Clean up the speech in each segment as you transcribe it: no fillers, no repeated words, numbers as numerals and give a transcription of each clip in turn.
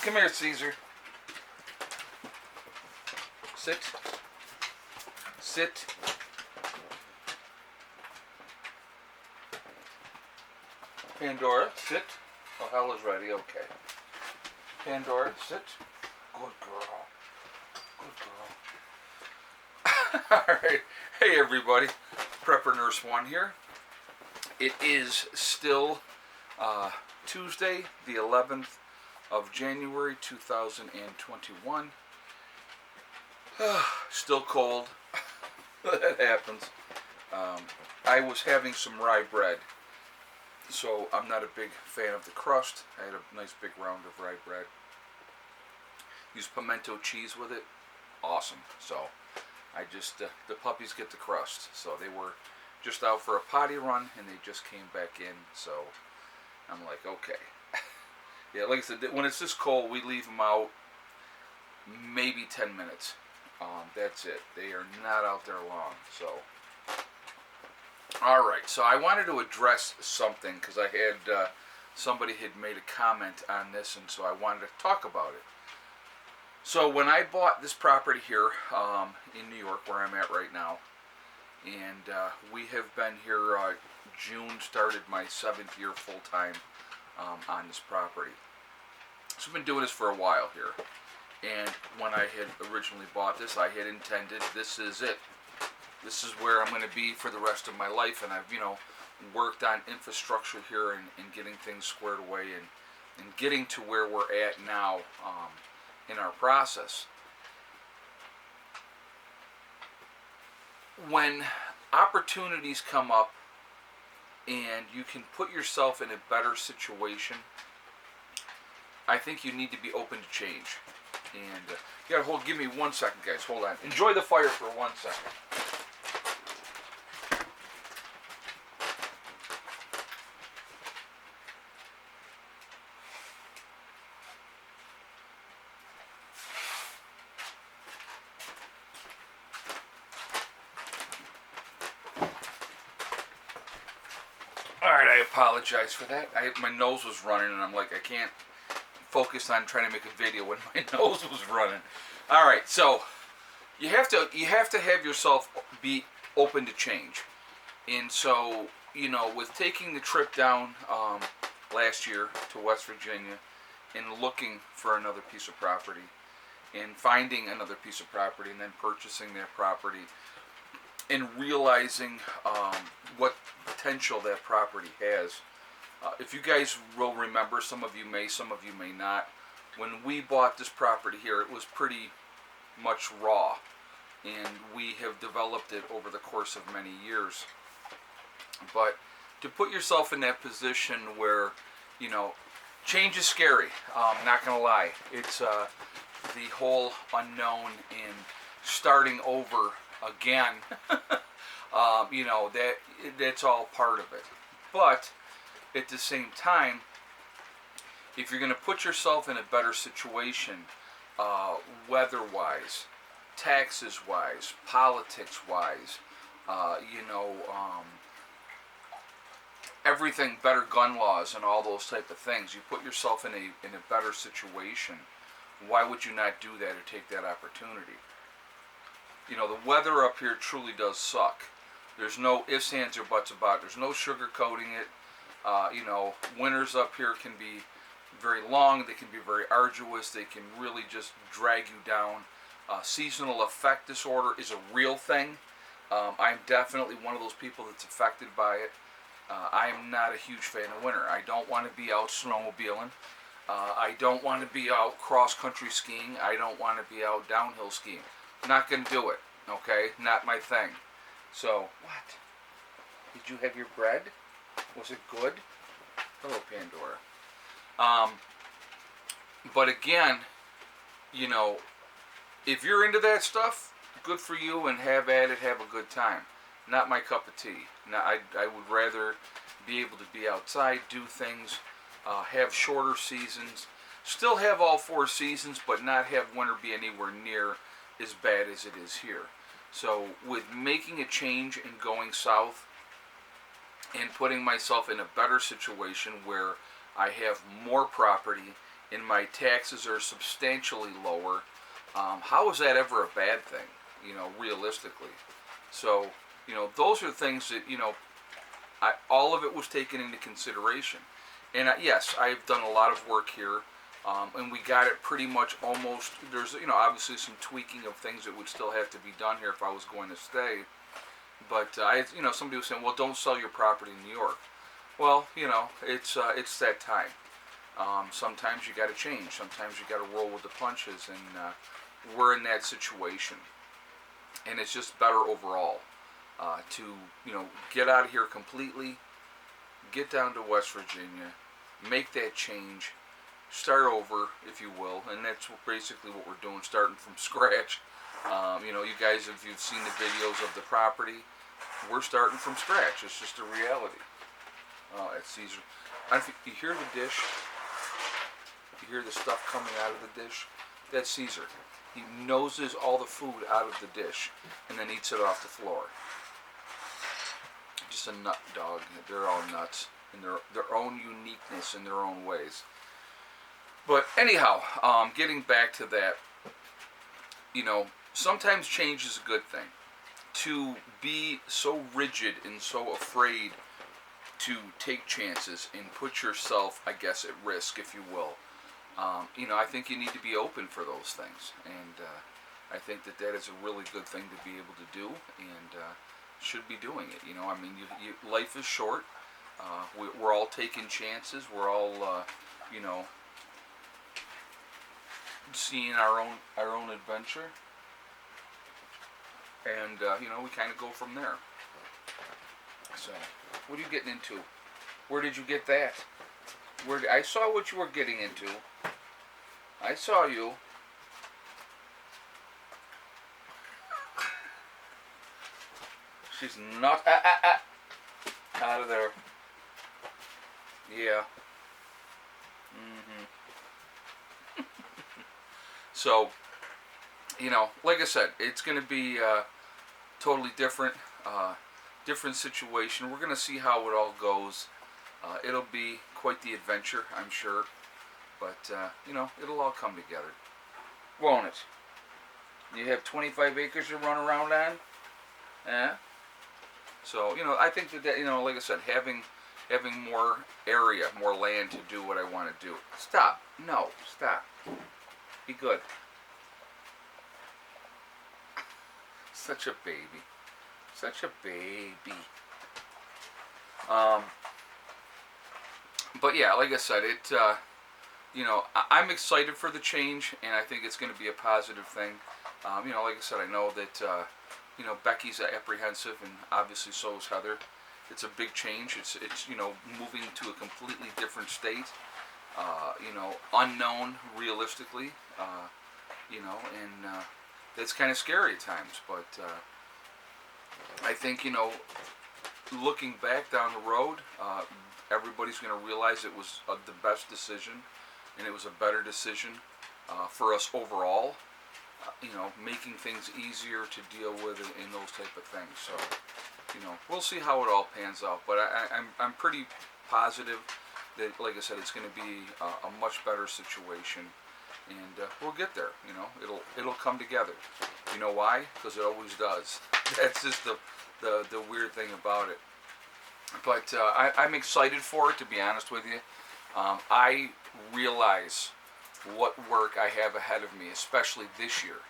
Come here, Caesar. Sit. Sit. Pandora, sit. Oh, Hella's ready. Okay. Pandora, sit. Good girl. Good girl. Alright. Hey, everybody. Prepper Nurse 1 here. It is still Tuesday, the 11th of January, 2021. Still cold. That happens. I was having some rye bread, so I'm not a big fan of the crust. I had a nice big round of rye bread. Used pimento cheese with it. Awesome. So I just, the puppies get the crust. So they were just out for a potty run and they just came back in. So I'm like, okay. Yeah, like I said, when it's this cold, we leave them out maybe 10 minutes. That's it. They are not out there long. So, all right. So I wanted to address something because I had somebody had made a comment on this, and so I wanted to talk about it. So when I bought this property here in New York, where I'm at right now, and we have been here. June started my 7th year full time on this property. So I've been doing this for a while here. And when I had originally bought this, I had intended, this is it. This is where I'm going to be for the rest of my life. And I've, worked on infrastructure here and getting things squared away and getting to where we're at now in our process. When opportunities come up and you can put yourself in a better situation, I think you need to be open to change. And give me 1 second, guys. Hold on. Enjoy the fire for 1 second. Alright, I apologize for that. My nose was running and I'm like, I can't focus on trying to make a video when my nose was running. All right, so you have to have yourself be open to change. And so, with taking the trip down last year to West Virginia and looking for another piece of property and finding another piece of property and then purchasing that property and realizing what potential that property has. If you guys will remember, some of you may not, when we bought this property here, it was pretty much raw, and we have developed it over the course of many years. But to put yourself in that position where, change is scary, not gonna lie. It's the whole unknown and starting over again, that's all part of it. But at the same time, if you're going to put yourself in a better situation, weather-wise, taxes-wise, politics-wise, everything, better gun laws and all those type of things, you put yourself in a better situation. Why would you not do that or take that opportunity? The weather up here truly does suck. There's no ifs, ands, or buts about it. There's no sugarcoating it. Winters up here can be very long, they can be very arduous, they can really just drag you down. Seasonal affect disorder is a real thing. I'm definitely one of those people that's affected by it. I'm not a huge fan of winter. I don't want to be out snowmobiling. I don't want to be out cross-country skiing. I don't want to be out downhill skiing. Not going to do it, okay? Not my thing. So, what? Did you have your bread? Was it good? Hello, Pandora. But again, if you're into that stuff, good for you and have at it, have a good time. Not my cup of tea. Now, I would rather be able to be outside, do things, have shorter seasons, still have all 4 seasons, but not have winter be anywhere near as bad as it is here. So with making a change and going south and putting myself in a better situation where I have more property and my taxes are substantially lower, how is that ever a bad thing? Realistically. So, those are things that all of it was taken into consideration. And yes, I've done a lot of work here, and we got it pretty much almost. There's obviously some tweaking of things that would still have to be done here if I was going to stay. But somebody was saying, well, don't sell your property in New York. Well, it's that time. Sometimes you got to change. Sometimes you got to roll with the punches, and we're in that situation. And it's just better overall to get out of here completely, get down to West Virginia, make that change, start over, if you will, and that's basically what we're doing, starting from scratch. You guys, if you've seen the videos of the property, we're starting from scratch. It's just a reality. At Caesar, you hear the dish. You hear the stuff coming out of the dish. That's Caesar. He noses all the food out of the dish and then eats it off the floor. Just a nut dog. They're all nuts in their own uniqueness in their own ways. But anyhow, getting back to that, sometimes change is a good thing. To be so rigid and so afraid to take chances and put yourself, I guess, at risk, if you will. I think you need to be open for those things, and I think that is a really good thing to be able to do, and should be doing it. Life is short. We're all taking chances. We're all, seeing our own adventure, and we kind of go from there. So, what are you getting into? Where did you get that? I saw what you were getting into. I saw you. She's not out of there. Yeah. So, like I said, it's going to be totally different. Different situation. We're going to see how it all goes. It'll be quite the adventure, I'm sure. But, it'll all come together. Won't it? You have 25 acres to run around on? Yeah? So, I think that, like I said, having more area, more land to do what I want to do. Stop. No, stop. Be good. Such a baby. Such a baby. But yeah, like I said, I'm excited for the change, and I think it's going to be a positive thing. Like I said, I know that, Becky's apprehensive, and obviously so is Heather. It's a big change. It's moving to a completely different state. Unknown realistically. And that's kind of scary at times, but I think, looking back down the road, everybody's going to realize it was the best decision, and it was a better decision for us overall. Making things easier to deal with and those type of things. So, we'll see how it all pans out. But I'm pretty positive that, like I said, it's going to be a much better situation, and we'll get there. It'll come together. You know why? Because it always does. That's just the weird thing about it. But I'm excited for it, to be honest with you. I realize what work I have ahead of me, especially this year.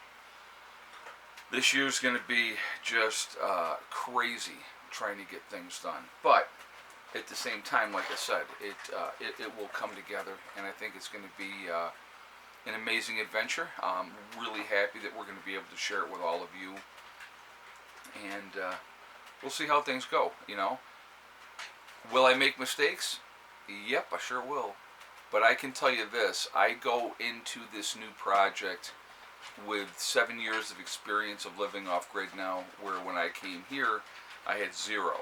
This year's going to be just crazy trying to get things done. But at the same time, like I said, it will come together, and I think it's going to be an amazing adventure. I'm really happy that we're going to be able to share it with all of you, and we'll see how things go. Will I make mistakes? Yep, I sure will. But I can tell you this, I go into this new project with 7 years of experience of living off grid now, where when I came here, I had 0.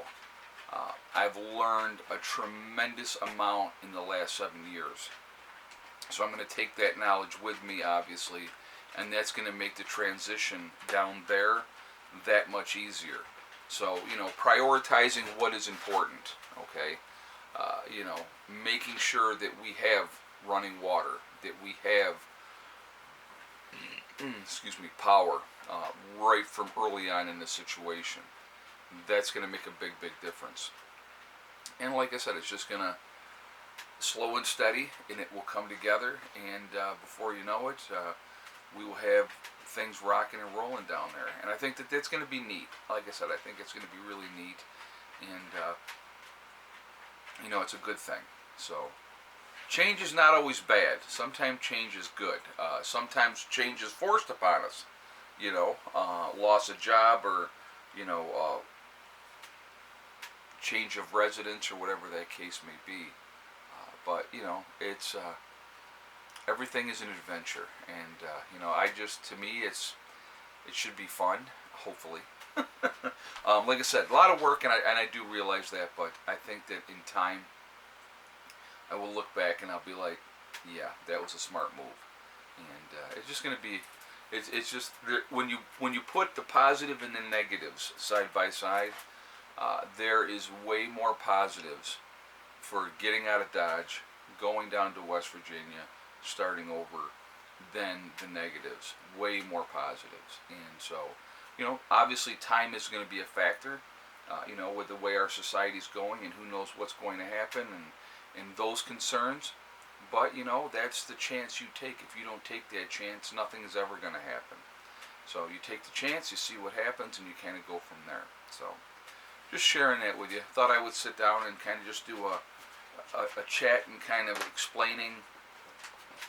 I've learned a tremendous amount in the last 7 years. So I'm going to take that knowledge with me, obviously, and that's going to make the transition down there that much easier. So, prioritizing what is important, okay? Making sure that we have running water. that we have, excuse me, power right from early on in the situation. That's going to make a big, big difference. And like I said, it's just going to slow and steady, and it will come together. And before you know it, we will have things rocking and rolling down there. And I think that that's going to be neat. Like I said, I think it's going to be really neat. And, it's a good thing. So, change is not always bad. Sometimes change is good. Sometimes change is forced upon us. Loss of job, or, change of residence, or whatever that case may be. But it's everything is an adventure, and to me, it should be fun. Hopefully, like I said, a lot of work, and I do realize that. But I think that in time, I will look back and I'll be like, yeah, that was a smart move. And it's just going to be, it's just when you put the positive and the negatives side by side, there is way more positives for getting out of Dodge, going down to West Virginia, starting over, than the negatives. Way more positives. And so, obviously time is going to be a factor, with the way our society's going, and who knows what's going to happen, and those concerns. But, that's the chance you take. If you don't take that chance, nothing is ever going to happen. So you take the chance, you see what happens, and you kind of go from there. So, just sharing that with you. Thought I would sit down and kind of just do a chat and kind of explaining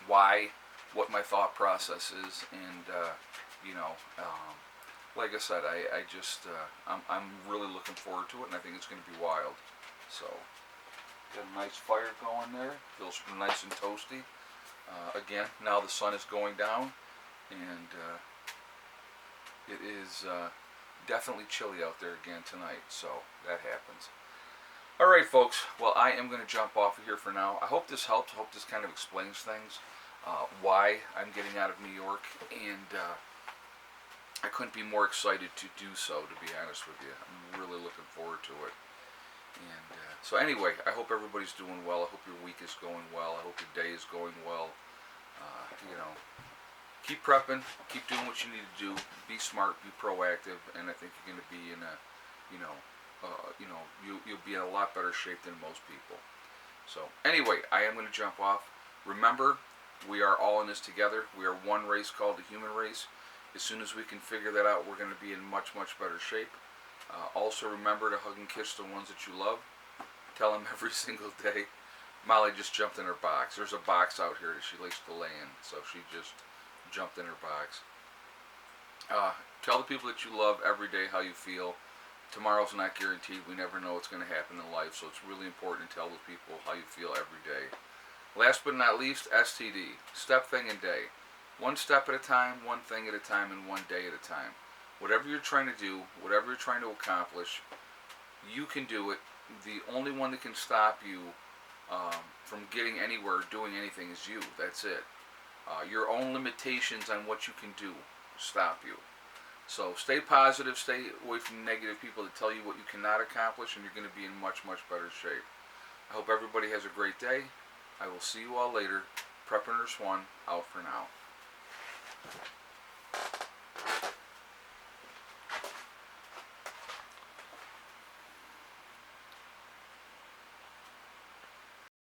what my thought process is, and like I said, I'm really looking forward to it, and I think it's going to be wild. So, got a nice fire going there. Feels nice and toasty. Again, now the sun is going down, and it is definitely chilly out there again tonight. So that happens. All right, folks. Well, I am going to jump off of here for now. I hope this helps. I hope this kind of explains things. Why I'm getting out of New York, and I couldn't be more excited to do so, to be honest with you. I'm really looking forward to it. And so anyway, I hope everybody's doing well. I hope your week is going well. I hope your day is going well. Keep prepping. Keep doing what you need to do. Be smart. Be proactive. And I think you're going to be in a, you'll be in a lot better shape than most people. So anyway, I am going to jump off. Remember, we are all in this together. We are one race called the human race. As soon as we can figure that out, we're going to be in much, much better shape. Also remember to hug and kiss the ones that you love. Tell them every single day. Molly just jumped in her box. There's a box out here that she likes to lay in, so she just jumped in her box. Tell the people that you love every day how you feel. Tomorrow's not guaranteed. We never know what's going to happen in life, so it's really important to tell the people how you feel every day. Last but not least, STD. Step, thing, and day. One step at a time, one thing at a time, and one day at a time. Whatever you're trying to do, whatever you're trying to accomplish, you can do it. The only one that can stop you from getting anywhere, doing anything, is you. That's it. Your own limitations on what you can do stop you. So stay positive, stay away from negative people that tell you what you cannot accomplish, and you're going to be in much, much better shape. I hope everybody has a great day. I will see you all later. Prepper Nurse 1, out for now.